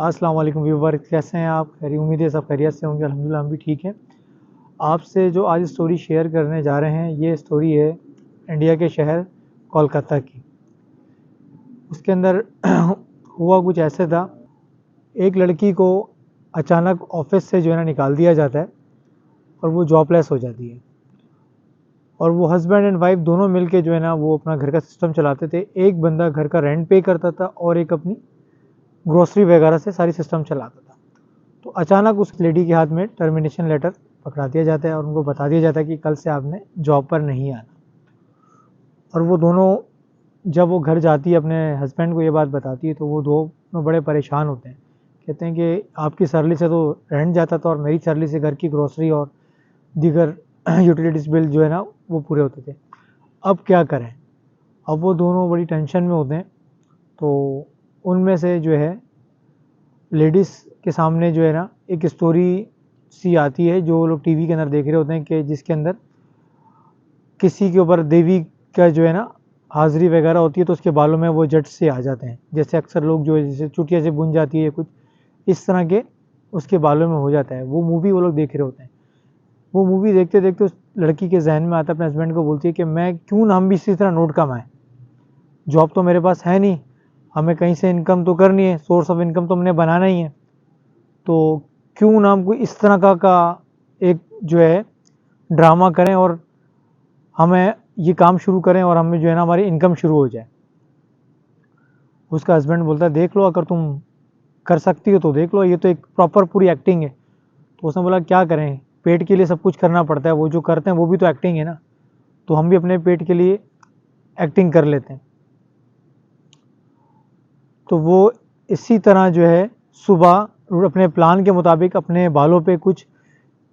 अस्सलाम वालेकुम व्यूवर, कैसे हैं आप? खैर उम्मीद है सब खैरियत से होंगे। अल्हम्दुलिल्लाह हम भी ठीक हैं। आपसे जो आज स्टोरी शेयर करने जा रहे हैं, ये स्टोरी है इंडिया के शहर कोलकाता की। उसके अंदर हुआ कुछ ऐसे था, एक लड़की को अचानक ऑफिस से जो है ना निकाल दिया जाता है और वो जॉबलेस हो जाती है। और वो हस्बैंड एंड वाइफ दोनों मिलके जो है ना वो अपना घर का सिस्टम चलाते थे। एक बंदा घर का रेंट पे करता था और एक अपनी ग्रोसरी वगैरह से सारी सिस्टम चलाता था। तो अचानक उस लेडी के हाथ में टर्मिनेशन लेटर पकड़ा दिया जाता है और उनको बता दिया जाता है कि कल से आपने जॉब पर नहीं आना। और वो दोनों जब वो घर जाती है अपने हस्बैंड को ये बात बताती है तो वो दोनों बड़े परेशान होते हैं। कहते हैं कि आपकी सैलरी से तो रेंट जाता था और मेरी सैलरी से घर की ग्रोसरी और दीगर यूटिलिटीज़ बिल जो है ना वो पूरे होते थे। अब क्या करें? अब वो दोनों बड़ी टेंशन में होते हैं। तो उनमें से जो है लेडीज़ के सामने जो है ना एक स्टोरी सी आती है जो लोग टीवी के अंदर देख रहे होते हैं कि जिसके अंदर किसी के ऊपर देवी का जो है ना हाजिरी वगैरह होती है तो उसके बालों में वो जट से आ जाते हैं। जैसे अक्सर लोग जो है जैसे चुटिया से बुन जाती है कुछ इस तरह के उसके बालों में हो जाता है। वो मूवी वो लोग देख रहे होते हैं। वो मूवी देखते देखते उस लड़की के जहन में आता है, अपने हस्बैंड को बोलती है कि मैं क्यों ना हम भी इसी तरह नोट कमाएं। जॉब तो मेरे पास है नहीं, हमें कहीं से इनकम तो करनी है, सोर्स ऑफ इनकम तो हमने बनाना ही है। तो क्यों ना हम कोई इस तरह का एक जो है ड्रामा करें और हमें ये काम शुरू करें और हमें जो है ना हमारी इनकम शुरू हो जाए। उसका हस्बैंड बोलता है देख लो, अगर तुम कर सकती हो तो देख लो, ये तो एक प्रॉपर पूरी एक्टिंग है। तो उसने बोला क्या करें, पेट के लिए सब कुछ करना पड़ता है, वो जो करते हैं वो भी तो एक्टिंग है ना, तो हम भी अपने पेट के लिए एक्टिंग कर लेते हैं। तो वो इसी तरह जो है सुबह अपने प्लान के मुताबिक अपने बालों पे कुछ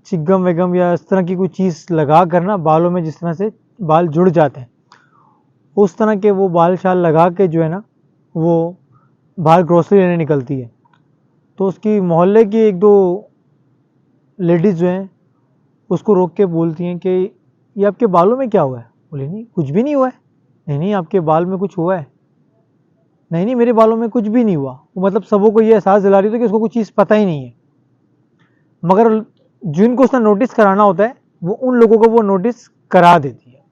चिगम वेगम या इस तरह की कोई चीज़ लगा कर ना बालों में जिस तरह से बाल जुड़ जाते हैं उस तरह के वो बाल शाल लगा के जो है ना वो बाहर ग्रोसरी लेने निकलती है। तो उसकी मोहल्ले की एक दो लेडीज़ जो हैं उसको रोक के बोलती हैं कि ये आपके बालों में क्या हुआ है? बोले नहीं कुछ भी नहीं हुआ है। नहीं नहीं आपके बाल में कुछ हुआ है। नहीं नहीं मेरे बालों में कुछ भी नहीं हुआ। वो मतलब सबों को ये एहसास दिला रही थी कि उसको कुछ चीज़ पता ही नहीं है। मगर जिनको उसने नोटिस कराना होता है वो उन लोगों को वो नोटिस करा देती है।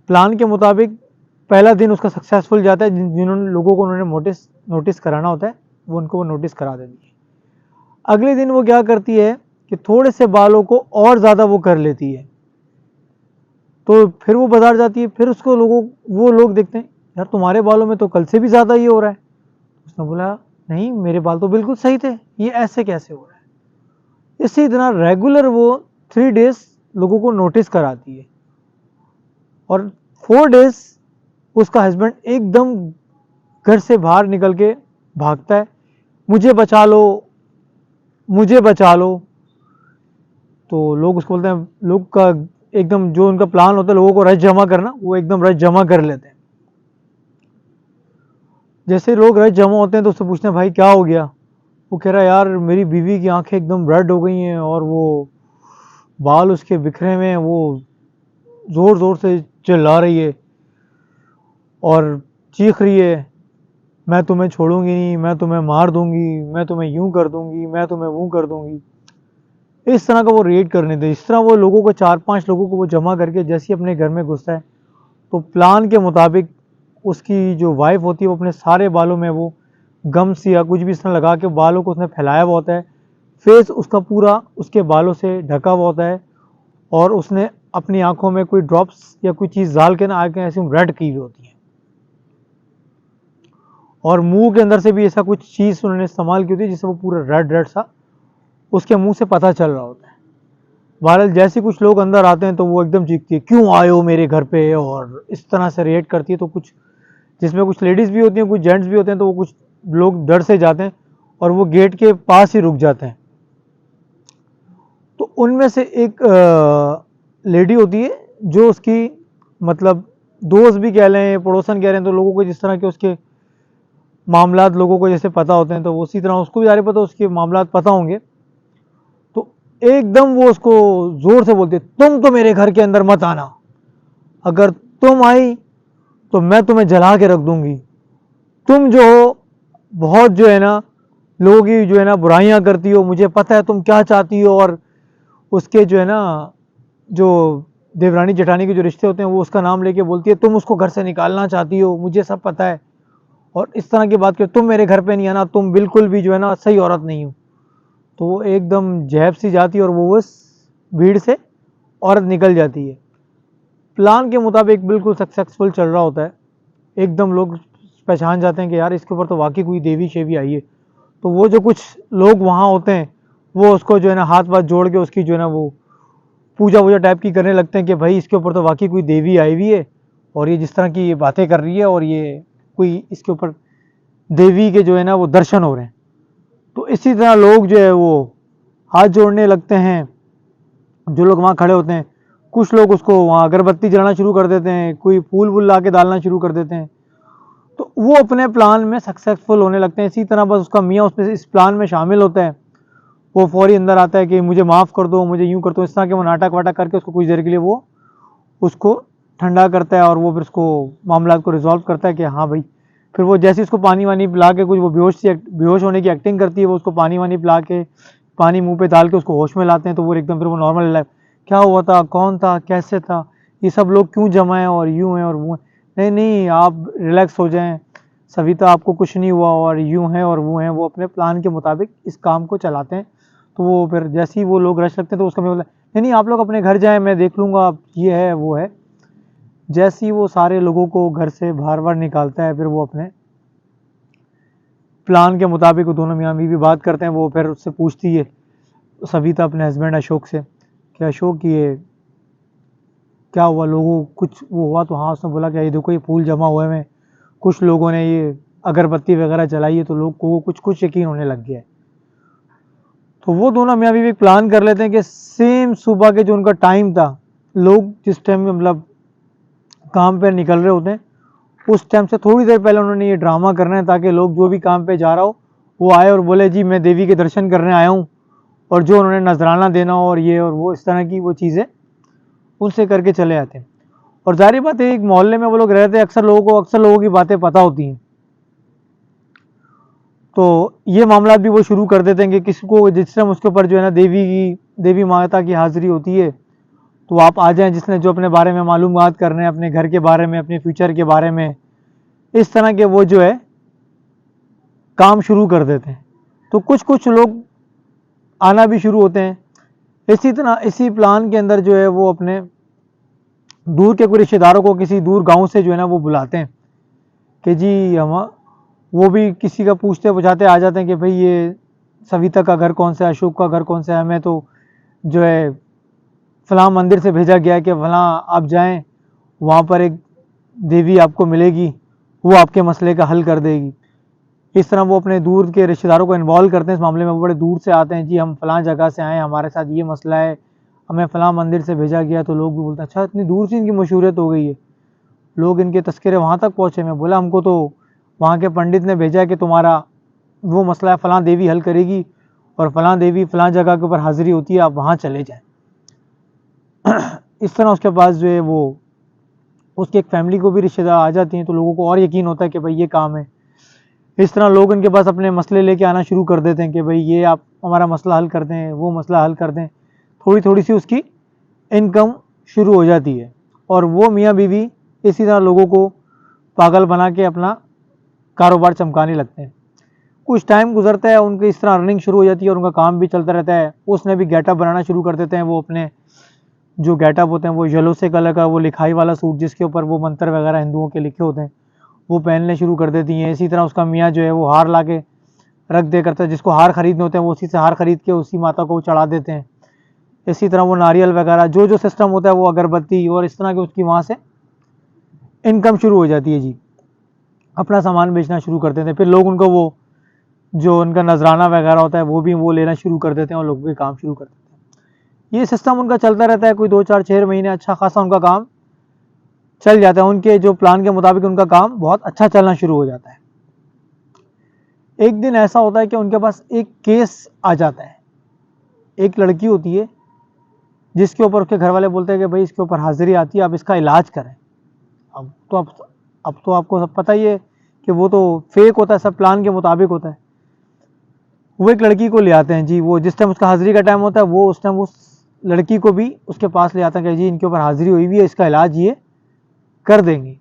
प्लान के मुताबिक पहला दिन उसका सक्सेसफुल जाता है। जिन्होंने लोगों को उन्होंने नोटिस कराना होता है वो उनको वो नोटिस करा देती है। अगले दिन वो क्या करती है कि थोड़े से बालों को और ज़्यादा वो कर लेती है। तो फिर वो बाजार जाती है, फिर उसको वो लोग देखते हैं यार तुम्हारे बालों में तो कल से भी ज़्यादा ये हो रहा है। उसने बोला नहीं मेरे बाल तो बिल्कुल सही थे, ये ऐसे कैसे हो रहा है? इसी तरह रेगुलर वो 3 डेज लोगों को नोटिस कराती है और 4 डेज उसका हस्बैंड एकदम घर से बाहर निकल के भागता है, मुझे बचा लो, मुझे बचा लो। तो लोग उसको बोलते हैं, लोग का एकदम जो उनका प्लान होता है लोगों को रश जमा करना, वो एकदम रश जमा कर लेते हैं। जैसे लोग रश जमा होते हैं तो उससे पूछते हैं भाई क्या हो गया? वो कह रहा है यार मेरी बीवी की आंखें एकदम रेड हो गई हैं और वो बाल उसके बिखरे में, वो ज़ोर ज़ोर से चिल्ला रही है और चीख रही है मैं तुम्हें छोड़ूंगी नहीं, मैं तुम्हें मार दूंगी, मैं तुम्हें यूं कर दूंगी, मैं तुम्हें वो कर दूंगी। इस तरह का वो रेड करने थे। इस तरह वो लोगों को 4-5 लोगों को वो जमा करके जैसे ही अपने घर में घुसता है तो प्लान के मुताबिक उसकी जो वाइफ होती है वो अपने सारे बालों में वो गम्स या कुछ भी इस तरह लगा के बालों को उसने फैलाया हुआ होता है। फेस उसका पूरा उसके बालों से ढका हुआ होता है और उसने अपनी आंखों में कोई ड्रॉप्स या कोई चीज़ डाल के ना आंखें ऐसी रेड की हुई होती हैं और मुंह के अंदर से भी ऐसा कुछ चीज़ उन्होंने इस्तेमाल की होती है जिससे वो पूरा रेड रेड सा उसके मुंह से पता चल रहा होता है। बहरहाल जैसे कुछ लोग अंदर आते हैं तो वो एकदम चीखती है क्यों आए हो मेरे घर पे, और इस तरह से रिएक्ट करती है। तो कुछ जिसमें कुछ लेडीज़ भी होती हैं कुछ जेंट्स भी होते हैं तो वो कुछ लोग डर से जाते हैं और वो गेट के पास ही रुक जाते हैं। तो उनमें से एक लेडी होती है जो उसकी मतलब दोस्त भी कह लें, पड़ोसन कह रहे हैं, तो लोगों को जिस तरह के उसके मामलात लोगों को जैसे पता होते हैं तो उसी तरह उसको भी सारे पता उसके मामलात पता होंगे। तो एकदम वो उसको ज़ोर से बोलते तुम तो मेरे घर के अंदर मत आना, अगर तुम आई तो मैं तुम्हें जला के रख दूंगी, तुम जो हो बहुत जो है ना लोगों की जो है ना बुराइयां करती हो, मुझे पता है तुम क्या चाहती हो, और उसके जो है ना जो देवरानी जेठानी के जो रिश्ते होते हैं वो उसका नाम लेके बोलती है तुम उसको घर से निकालना चाहती हो, मुझे सब पता है, और इस तरह की बात कर, तुम मेरे घर पे नहीं आना, तुम बिल्कुल भी जो है ना सही औरत नहीं हो। तो वो एकदम झेप सी जाती है और वो उस भीड़ से औरत निकल जाती है। प्लान के मुताबिक बिल्कुल सक्सेसफुल चल रहा होता है, एकदम लोग पहचान जाते हैं कि यार इसके ऊपर तो वाकई कोई देवी शेवी आई है। तो वो जो कुछ लोग वहाँ होते हैं वो उसको जो है ना हाथ वाथ जोड़ के उसकी जो है ना वो पूजा वूजा टाइप की करने लगते हैं कि भाई इसके ऊपर तो वाकई कोई देवी आई हुई है, और ये जिस तरह की ये बातें कर रही है, और ये कोई इसके ऊपर देवी के जो है ना वो दर्शन हो रहे हैं। तो इसी तरह लोग जो है वो हाथ जोड़ने लगते हैं, जो लोग वहाँ खड़े होते हैं। कुछ लोग उसको वहाँ अगरबत्ती जलाना शुरू कर देते हैं, कोई फूल वूल ला के डालना शुरू कर देते हैं। तो वो अपने प्लान में सक्सेसफुल होने लगते हैं। इसी तरह बस उसका मियाँ उसमें इस प्लान में शामिल होता है, वो फौरी अंदर आता है कि मुझे माफ़ कर दो, मुझे यूँ कर दो, इस तरह के वो नाटक वाटक करके उसको कुछ देर के लिए वो उसको ठंडा करता है, और वो फिर उसको मामला को रिजॉल्व करता है कि हाँ भाई। फिर वो जैसे उसको पानी वानी पिला के, कुछ वो बेहोश होने की एक्टिंग करती है, वो उसको पानी वानी पिला के पानी मुंह पे डाल के उसको होश में लाते हैं। तो वो एकदम फिर वो नॉर्मल लाइफ, क्या हुआ था, कौन था, कैसे था, ये सब लोग क्यों जमा हैं और यूँ हैं और वो हैं। नहीं नहीं, आप रिलैक्स हो जाएं सविता, आपको कुछ नहीं हुआ, और यूँ हैं और वो हैं। वो अपने प्लान के मुताबिक इस काम को चलाते हैं। तो वो फिर जैसे ही वो लोग रश लगते हैं तो उसका मैं बोला नहीं नहीं आप लोग अपने घर जाएं, मैं देख लूँगा, ये है वो है। जैसे ही वो सारे लोगों को घर से बाहर बाहर निकालता है, फिर वो अपने प्लान के मुताबिक वो दोनों मियाँ बीवी बात करते हैं। वो फिर उससे पूछती है सविता अपने हस्बैंड अशोक से कि अशोक ये क्या हुआ, लोगों कुछ वो हुआ? तो हाँ, उसने बोला कि ये देखो ये फूल जमा हुए हैं, कुछ लोगों ने ये अगरबत्ती वगैरह जलाई है, तो लोग को कुछ कुछ यकीन होने लग गया है। तो वो दोनों मियाँ बीवी प्लान कर लेते हैं कि सेम सुबह के जो उनका टाइम था, लोग जिस टाइम में मतलब काम पे निकल रहे होते हैं, उस टाइम से थोड़ी देर पहले उन्होंने ये ड्रामा करना है, ताकि लोग जो भी काम पे जा रहा हो वो आए और बोले जी मैं देवी के दर्शन करने आया हूँ, और जो उन्होंने नजराना देना हो और ये और वो इस तरह की वो चीज़ें उनसे करके चले आते हैं। और जाहिर बात है एक मोहल्ले में वो लोग रहते हैं, अक्सर लोगों की बातें पता होती हैं। तो ये मामला भी वो शुरू कर देते हैं कि किसी को जिस टाइम उसके ऊपर जो है ना देवी माता की हाजिरी होती है, तो आप आ जाएं, जिसने जो अपने बारे में मालूमात करने हैं, अपने घर के बारे में, अपने फ्यूचर के बारे में, इस तरह के वो जो है काम शुरू कर देते हैं। तो कुछ कुछ लोग आना भी शुरू होते हैं। इसी तरह इसी प्लान के अंदर जो है वो अपने दूर के कोई रिश्तेदारों को किसी दूर गांव से जो है ना वो बुलाते हैं कि जी हम, वो भी किसी का पूछते बुझाते आ जाते हैं कि भाई ये सविता का घर कौन सा है, अशोक का घर कौन सा है, हमें तो जो है फलां मंदिर से भेजा गया है कि फलां आप जाएं, वहाँ पर एक देवी आपको मिलेगी, वो आपके मसले का हल कर देगी। इस तरह वो अपने दूर के रिश्तेदारों को इन्वॉल्व करते हैं इस मामले में। वो बड़े दूर से आते हैं, जी हम फलां जगह से आए, हमारे साथ ये मसला है, हमें फलां मंदिर से भेजा गया। तो लोग भी बोलते हैं अच्छा इतनी दूर से इनकी मशहूरियत हो गई है, लोग इनके तस्करे वहाँ तक पहुँचे। मैं बोला हमको तो वहाँ के पंडित ने भेजा है कि तुम्हारा वो मसला है फलां देवी हल करेगी, और फलां देवी फलां जगह के ऊपर हाजिरी होती है, आप वहाँ चले जाएं। इस तरह उसके पास जो है वो उसकी एक फैमिली को भी रिश्तेदार आ जाती हैं, तो लोगों को और यकीन होता है कि भाई ये काम है। इस तरह लोग इनके पास अपने मसले लेके आना शुरू कर देते हैं कि भाई ये आप हमारा मसला हल कर दें, वो मसला हल कर दें। थोड़ी थोड़ी सी उसकी इनकम शुरू हो जाती है, और वो मियाँ बीवी इसी तरह लोगों को पागल बना के अपना कारोबार चमकाने लगते हैं। कुछ टाइम गुजरता है, उनकी इस तरह अर्निंग शुरू हो जाती है और उनका काम भी चलता रहता है। उसने भी गेटअप बनाना शुरू कर देते हैं। वो अपने जो गेटअप होते हैं वो येलो से कलर का वो लिखाई वाला सूट, जिसके ऊपर वो मंत्र वगैरह हिंदुओं के लिखे होते हैं, वो पहनने शुरू कर देती हैं। इसी तरह उसका मियाँ जो है वो हार ला के रख दे करता है, जिसको हार खरीदने होते हैं वो उसी से हार खरीद के उसी माता को चढ़ा देते हैं। इसी तरह वो नारियल वगैरह जो जो सिस्टम होता है, वो अगरबत्ती और इस तरह के उसकी वहाँ से इनकम शुरू हो जाती है जी। अपना सामान बेचना शुरू कर देते हैं। फिर लोग उनको वो जो उनका नजराना वगैरह होता है वो भी वो लेना शुरू कर देते हैं, और लोग भी काम शुरू कर देते हैं। ये सिस्टम उनका चलता रहता है, कोई 2 4 6 महीने अच्छा खासा उनका काम चल जाता है। उनके जो प्लान के मुताबिक उनका काम बहुत अच्छा चलना शुरू हो जाता है। एक दिन ऐसा होता है कि उनके पास एक केस आ जाता है। एक लड़की होती है जिसके ऊपर उसके घर वाले बोलते हैं कि भाई इसके ऊपर हाजिरी आती है, आप इसका इलाज करें। अब तो आपको सब पता ही है कि वो तो फेक होता है, सब प्लान के मुताबिक होता है। वो एक लड़की को ले आते हैं जी, वो जिस टाइम उसका हाजिरी का टाइम होता है वो उस टाइम उस लड़की को भी उसके पास ले आता है कि जी इनके ऊपर हाजिरी हुई हुई है, इसका इलाज ये कर देंगे।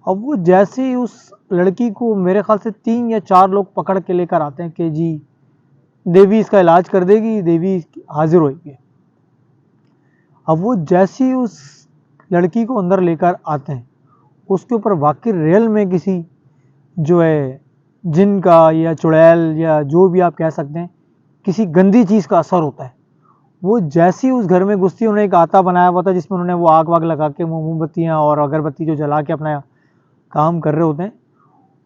अब वो जैसे ही उस लड़की को मेरे ख्याल से 3 या 4 लोग पकड़ के लेकर आते हैं कि जी देवी इसका इलाज कर देगी, देवी हाजिर होगी। अब वो जैसे ही उस लड़की को अंदर लेकर आते हैं, उसके ऊपर वाकई रियल में किसी जो है जिन का या चुड़ैल या जो भी आप कह सकते हैं, किसी गंदी चीज़ का असर होता है। वो जैसे ही उस घर में घुसती है, उन्होंने एक आता बनाया हुआ था जिसमें उन्होंने वो आग वाग लगा के मोमबत्तियाँ और अगरबत्ती जो जला के अपना काम कर रहे होते हैं,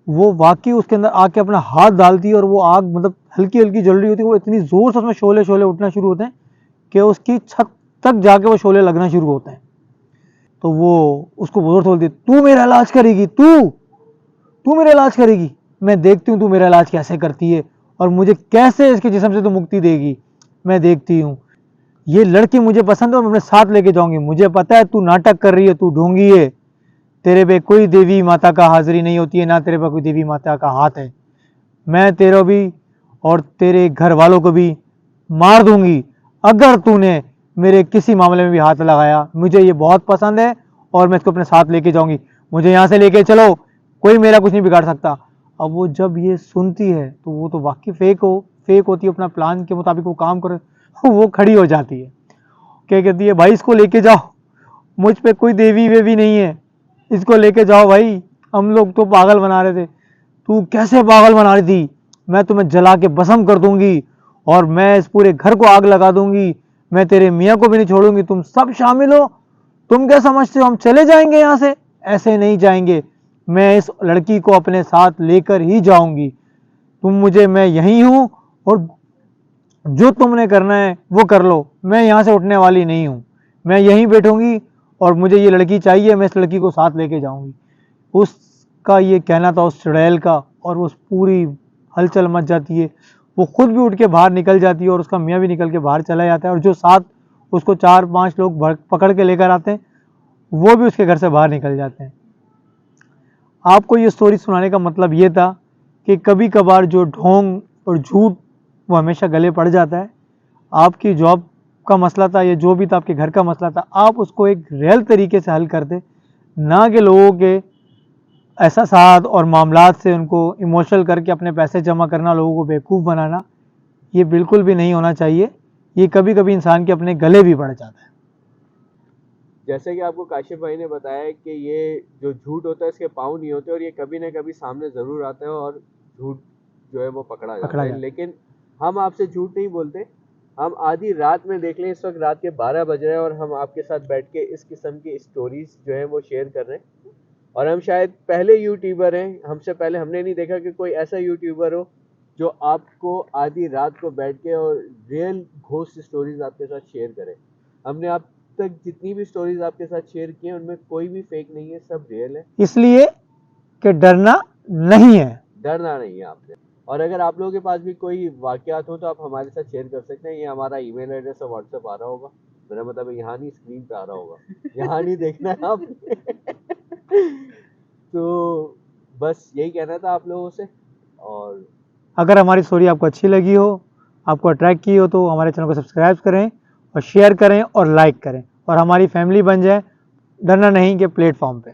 वो वाकई उसके अंदर आके अपना हाथ डालती है और वो आग मतलब हल्की हल्की जल रही होती है। वो इतनी ज़ोर से उसमें शोले शोले उठना शुरू होते हैं कि उसकी छत तक जाके वो शोले लगना शुरू होते हैं। तो वो उसको जोर से बोलती है, तू मेरा इलाज करेगी, तू मेरा इलाज करेगी, मैं देखती हूँ तू मेरा इलाज कैसे करती है और मुझे कैसे इसके जिस्म से तू मुक्ति देगी, मैं देखती हूँ। ये लड़की मुझे पसंद है और मैं अपने साथ लेके जाऊंगी। मुझे पता है तू नाटक कर रही है, तू ढोंगी है, तेरे पे कोई देवी माता का हाजिरी नहीं होती है, ना तेरे पे कोई देवी माता का हाथ है। मैं तेरे भी और तेरे घर वालों को भी मार दूंगी अगर तूने मेरे किसी मामले में भी हाथ लगाया। मुझे ये बहुत पसंद है और मैं इसको अपने साथ लेके जाऊंगी, मुझे यहाँ से लेके चलो, कोई मेरा कुछ नहीं बिगाड़ सकता। अब वो जब ये सुनती है तो वो तो वाकई फेक होती है, अपना प्लान के मुताबिक वो काम करे। वो खड़ी हो जाती है, क्या कहती है, भाई इसको लेके जाओ, मुझ पे कोई देवी वेवी नहीं है, इसको लेके जाओ भाई, हम लोग तो पागल बना रहे थे। तू कैसे पागल बना रही थी, मैं तुम्हें जला के भस्म कर दूंगी और मैं इस पूरे घर को आग लगा दूंगी, मैं तेरे मियाँ को भी नहीं छोड़ूंगी, तुम सब शामिल हो। तुम क्या समझते हो हम चले जाएंगे यहाँ से? ऐसे नहीं जाएंगे, मैं इस लड़की को अपने साथ लेकर ही जाऊंगी। मैं यहीं हूँ और जो तुमने करना है वो कर लो, मैं यहाँ से उठने वाली नहीं हूँ, मैं यहीं बैठूंगी और मुझे ये लड़की चाहिए, मैं इस लड़की को साथ लेके जाऊंगी। उसका ये कहना था उस चुड़ैल का, और उस पूरी हलचल मच जाती है। वो खुद भी उठ के बाहर निकल जाती है और उसका मियाँ भी निकल के बाहर चला जाता है, और जो साथ उसको 4-5 लोग पकड़ के लेकर आते हैं वो भी उसके घर से बाहर निकल जाते हैं। आपको ये स्टोरी सुनाने का मतलब ये था कि कभी कभार जो ढोंग और झूठ वो हमेशा गले पड़ जाता है। आपकी जॉब का मसला था या जो भी था आपके घर का मसला था, आप उसको एक रियल तरीके से हल कर दे, ना कि लोगों के एहसासात और मामलात से उनको इमोशनल करके अपने पैसे जमा करना, लोगों को बेवकूफ़ बनाना, ये बिल्कुल भी नहीं होना चाहिए। ये कभी कभी इंसान के अपने गले भी पड़ जाता है। जैसे कि आपको काशिफ भाई ने बताया कि ये जो झूठ होता है इसके पाँव नहीं होते और ये कभी ना कभी सामने ज़रूर आता है और झूठ जो है वो पकड़ा जाता है। लेकिन हम आपसे झूठ नहीं बोलते। हम आधी रात में देख लें, इस वक्त रात के 12 बज रहे हैं और हम आपके साथ बैठ के इस किस्म की स्टोरीज जो है वो शेयर कर रहे हैं। और हम शायद पहले यूट्यूबर हैं, हमसे पहले हमने नहीं देखा कि कोई ऐसा यूट्यूबर हो जो आपको आधी रात को बैठ के और रियल घोस्ट स्टोरीज आपके साथ शेयर करे। हमने आप तक जितनी भी स्टोरीज आपके साथ शेयर की हैं उनमें कोई भी फेक नहीं है, सब रियल है। इसलिए कि डरना नहीं है, डरना नहीं है आपने। और अगर आप लोगों के पास भी कोई वाकयात हो तो आप हमारे साथ शेयर कर सकते हैं। ये हमारा ईमेल एड्रेस और व्हाट्सएप आ रहा होगा, मेरा मतलब यहाँ नहीं, स्क्रीन पे आ रहा होगा, यहाँ नहीं देखना है आपने। तो बस यही कहना था आप लोगों से। और अगर हमारी स्टोरी आपको अच्छी लगी हो, आपको अट्रैक्ट की हो, तो हमारे चैनल को सब्सक्राइब करें और शेयर करें और लाइक करें और हमारी फैमिली बन जाए, डरना नहीं के प्लेटफॉर्म पे।